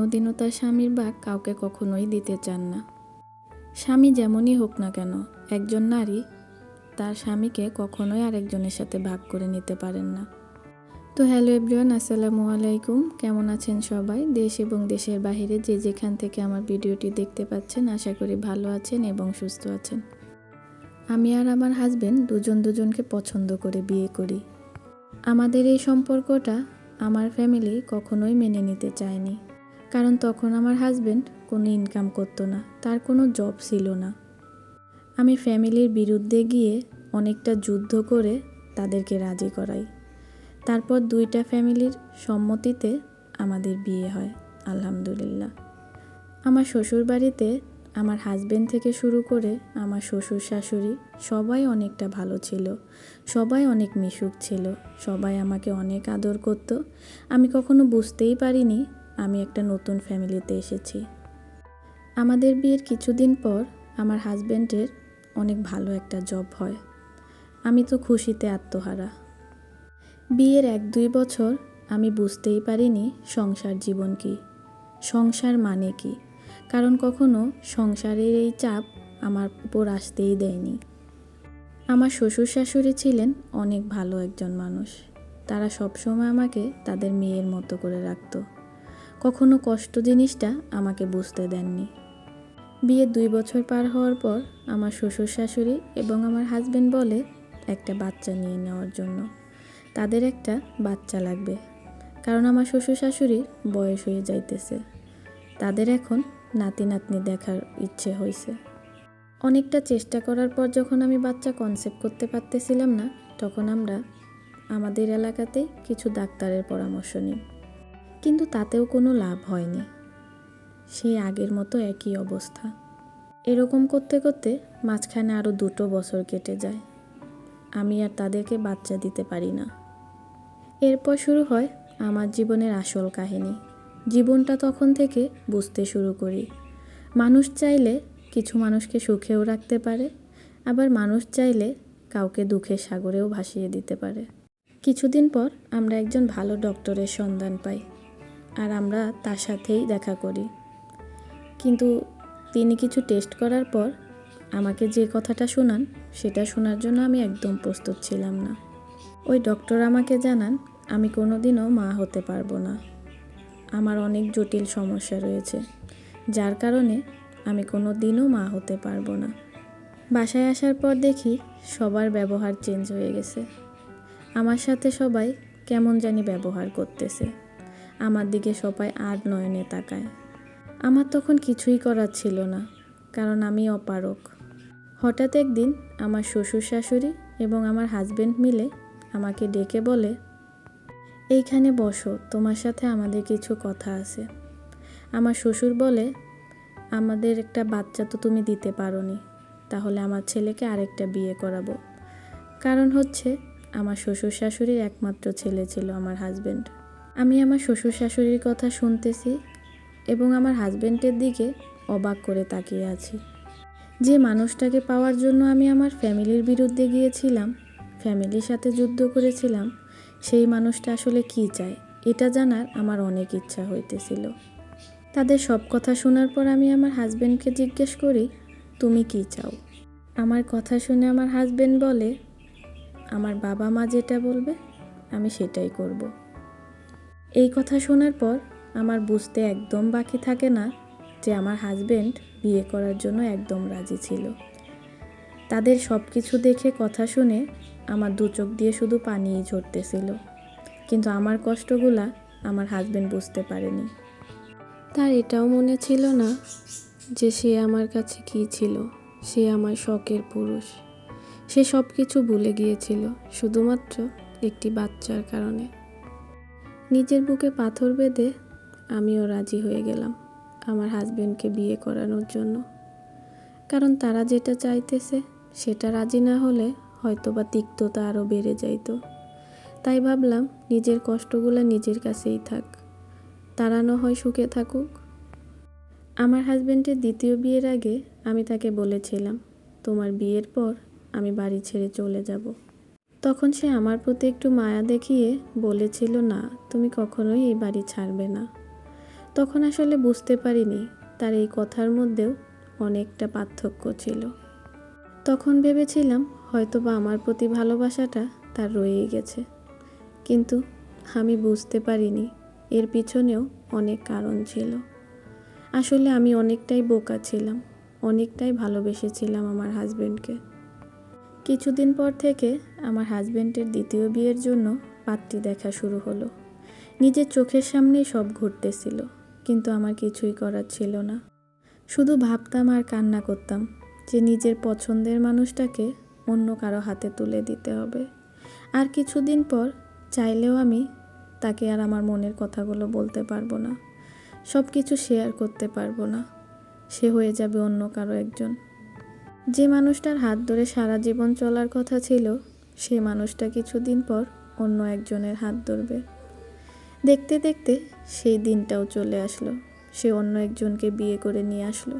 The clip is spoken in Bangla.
কোনোদিনও তার স্বামীর ভাগ কাউকে কখনোই দিতে চান না। স্বামী যেমনই হোক না কেন, একজন নারী তার স্বামীকে কখনোই আরেকজনের সাথে ভাগ করে নিতে পারেন না। তো হ্যালো এভরিওয়ান, আসসালামু আলাইকুম। কেমন আছেন সবাই? দেশ এবং দেশের বাইরে যে যেখান থেকে আমার ভিডিওটি দেখতে পাচ্ছেন, আশা করি ভালো আছেন এবং সুস্থ আছেন। আমি আর আমার হাজবেন্ড দুজনকে পছন্দ করে বিয়ে করি। আমাদের এই সম্পর্কটা আমার ফ্যামিলি কখনোই মেনে নিতে চায়নি, কারণ তখন আমার হাজবেন্ড কোনো ইনকাম করতো না, তার কোনো জব ছিল না। আমি ফ্যামিলির বিরুদ্ধে গিয়ে অনেকটা যুদ্ধ করে তাদেরকে রাজি করাই। তারপর দুইটা ফ্যামিলির সম্মতিতে আমাদের বিয়ে হয়, আলহামদুলিল্লাহ। আমার শ্বশুর বাড়িতে আমার হাজবেন্ড থেকে শুরু করে আমার শ্বশুর শাশুড়ি সবাই অনেকটা ভালো ছিল, সবাই অনেক মিশুক ছিল, সবাই আমাকে অনেক আদর করত। আমি কখনো বুঝতেই পারিনি আমি একটা নতুন ফ্যামিলিতে এসেছি। আমাদের বিয়ের কিছুদিন পর আমার হাজবেন্ডের অনেক ভালো একটা জব হয়। আমি তো খুশিতে আত্মহারা। বিয়ের 1-2 বছর আমি বুঝতেই পারিনি সংসার জীবন কী, সংসার মানে কি, কারণ কখনো সংসারের এই চাপ আমার উপর আসতেই দেয়নি। আমার শ্বশুর শাশুড়ি ছিলেন অনেক ভালো একজন মানুষ। তারা সবসময় আমাকে তাদের মেয়ের মতো করে রাখত, কখনো কষ্ট জিনিসটা আমাকে বুঝতে দেননি। বিয়ের 2 বছর পার হওয়ার পর আমার শ্বশুর শাশুড়ি এবং আমার হাজবেন্ড বলে একটা বাচ্চা নিয়ে নেওয়ার জন্য। তাদের একটা বাচ্চা লাগবে, কারণ আমার শ্বশুর শাশুড়ির বয়স হয়ে যাইতেছে। তাদের এখন নাতি নাতনি দেখার ইচ্ছে হয়েছে। অনেকটা চেষ্টা করার পর যখন আমি বাচ্চা কনসেপ্ট করতে পারতেছিলাম না, তখন আমরা আমাদের এলাকাতেই কিছু ডাক্তারের পরামর্শ নিই, কিন্তু তাতেও কোনো লাভ হয়নি। সেই আগের মতো একই অবস্থা। এরকম করতে করতে মাঝখানে আরও 2 বছর কেটে যায়। আমি আর তাদেরকে বাচ্চা দিতে পারি না। এরপর শুরু হয় আমার জীবনের আসল কাহিনী। জীবনটা তখন থেকে বুঝতে শুরু করি। মানুষ চাইলে কিছু মানুষকে সুখেও রাখতে পারে, আবার মানুষ চাইলে কাউকে দুঃখের সাগরেও ভাসিয়ে দিতে পারে। কিছুদিন পর আমরা একজন ভালো ডক্টরের সন্ধান পাই, আর আমরা তার সাথেই দেখা করি। কিন্তু তিনি কিছু টেস্ট করার পর আমাকে যে কথাটা শোনান, সেটা শোনার জন্য আমি একদম প্রস্তুত ছিলাম না। ওই ডক্টর আমাকে জানান আমি কোনোদিনও মা হতে পারবো না। আমার অনেক জটিল সমস্যা রয়েছে, যার কারণে আমি কোনোদিনও মা হতে পারবো না। বাসায় আসার পর দেখি সবার ব্যবহার চেঞ্জ হয়ে গেছে। আমার সাথে সবাই কেমন জানি ব্যবহার করতেছে। আমার দিকে সবাই আর নয়নে তাকায়। আমার তখন কিছুই করার ছিল না, কারণ আমি অপারক। হঠাৎ একদিন আমার শ্বশুর শাশুড়ি এবং আমার হাজবেন্ড মিলে আমাকে ডেকে বলে, এইখানে বসো, তোমার সাথে আমাদের কিছু কথা আছে। আমার শ্বশুর বলে, আমাদের একটা বাচ্চা তো তুমি দিতে পারোনি, তাহলে আমার ছেলেকে আরেকটা বিয়ে করাবো। কারণ হচ্ছে আমার শ্বশুর শাশুড়ির একমাত্র ছেলে ছিল আমার হাজবেন্ড। আমি আমার শ্বশুর শাশুড়ির কথা শুনতেছি এবং আমার হাজবেন্ডের দিকে অবাক করে তাকিয়ে আছি। যে মানুষটাকে পাওয়ার জন্য আমি আমার ফ্যামিলির বিরুদ্ধে গিয়েছিলাম, ফ্যামিলির সাথে যুদ্ধ করেছিলাম, সেই মানুষটা আসলে কী চায় এটা জানার আমার অনেক ইচ্ছা হইতেছিল। তাদের সব কথা শোনার পর আমি আমার হাজবেন্ডকে জিজ্ঞেস করি, তুমি কি চাও? আমার কথা শুনে আমার হাজবেন্ড বলে, আমার বাবা মা যেটা বলবে আমি সেটাই করব। এই কথা শোনার পর আমার বুঝতে একদম বাকি থাকে না যে আমার হাজবেন্ড বিয়ে করার জন্য একদম রাজি ছিল। তাদের সব কিছু দেখে, কথা শুনে আমার 2 চোখ দিয়ে শুধু পানিই ঝরতেছিল। কিন্তু আমার কষ্টগুলা আমার হাজবেন্ড বুঝতে পারেনি। তার এটাও মনে ছিল না যে সে আমার কাছে কী ছিল। সে আমার শখের পুরুষ। সে সব কিছু ভুলে গিয়েছিল শুধুমাত্র একটি বাচ্চার কারণে। নিজের বুকে পাথর বেঁধে আমিও রাজি হয়ে গেলাম আমার হাজবেন্ডকে বিয়ে করানোর জন্য। কারণ তারা যেটা চাইতেছে সেটা রাজি না হলে হয়তোবা তিক্ততা আরও বেড়ে যাইত। তাই ভাবলাম নিজের কষ্টগুলো নিজের কাছেই থাক, তারা না হয় সুখে থাকুক। আমার হাজবেন্ডের দ্বিতীয় বিয়ের আগে আমি তাকে বলেছিলাম, তোমার বিয়ের পর আমি বাড়ি ছেড়ে চলে যাব। তখন সে আমার প্রতি একটু মায়া দেখিয়ে বলেছিল, না, তুমি কখনোই এই বাড়ি ছাড়বে না। তখন আসলে বুঝতে পারিনি তার এই কথার মধ্যেও অনেকটা পার্থক্য ছিল। তখন ভেবেছিলাম হয়তোবা আমার প্রতি ভালোবাসাটা তার রয়েই গেছে, কিন্তু আমি বুঝতে পারিনি এর পিছনেও অনেক কারণ ছিল। আসলে আমি অনেকটাই বোকা ছিলাম, অনেকটাই ভালোবেসেছিলাম আমার হাজবেন্ডকে। কিছুদিন পর থেকে আমার হাজবেন্ডের দ্বিতীয় বিয়ের জন্য পাত্রী দেখা শুরু হলো। নিজের চোখের সামনেই সব ঘটতেছিল, কিন্তু আমার কিছুই করার ছিল না। শুধু ভাবতাম আর কান্না করতাম যে নিজের পছন্দের মানুষটাকে অন্য কারো হাতে তুলে দিতে হবে। আর কিছুদিন পর চাইলেও আমি তাকে আর আমার মনের কথাগুলো বলতে পারবো না, সব কিছু শেয়ার করতে পারবো না। সে হয়ে যাবে অন্য কারো একজন। যে মানুষটার হাত ধরে সারা জীবন চলার কথা ছিল, সে মানুষটা কিছুদিন পর অন্য একজনের হাত ধরবে। দেখতে দেখতে সেই দিনটাও চলে আসলো। সে অন্য একজনকে বিয়ে করে নিয়ে আসলো।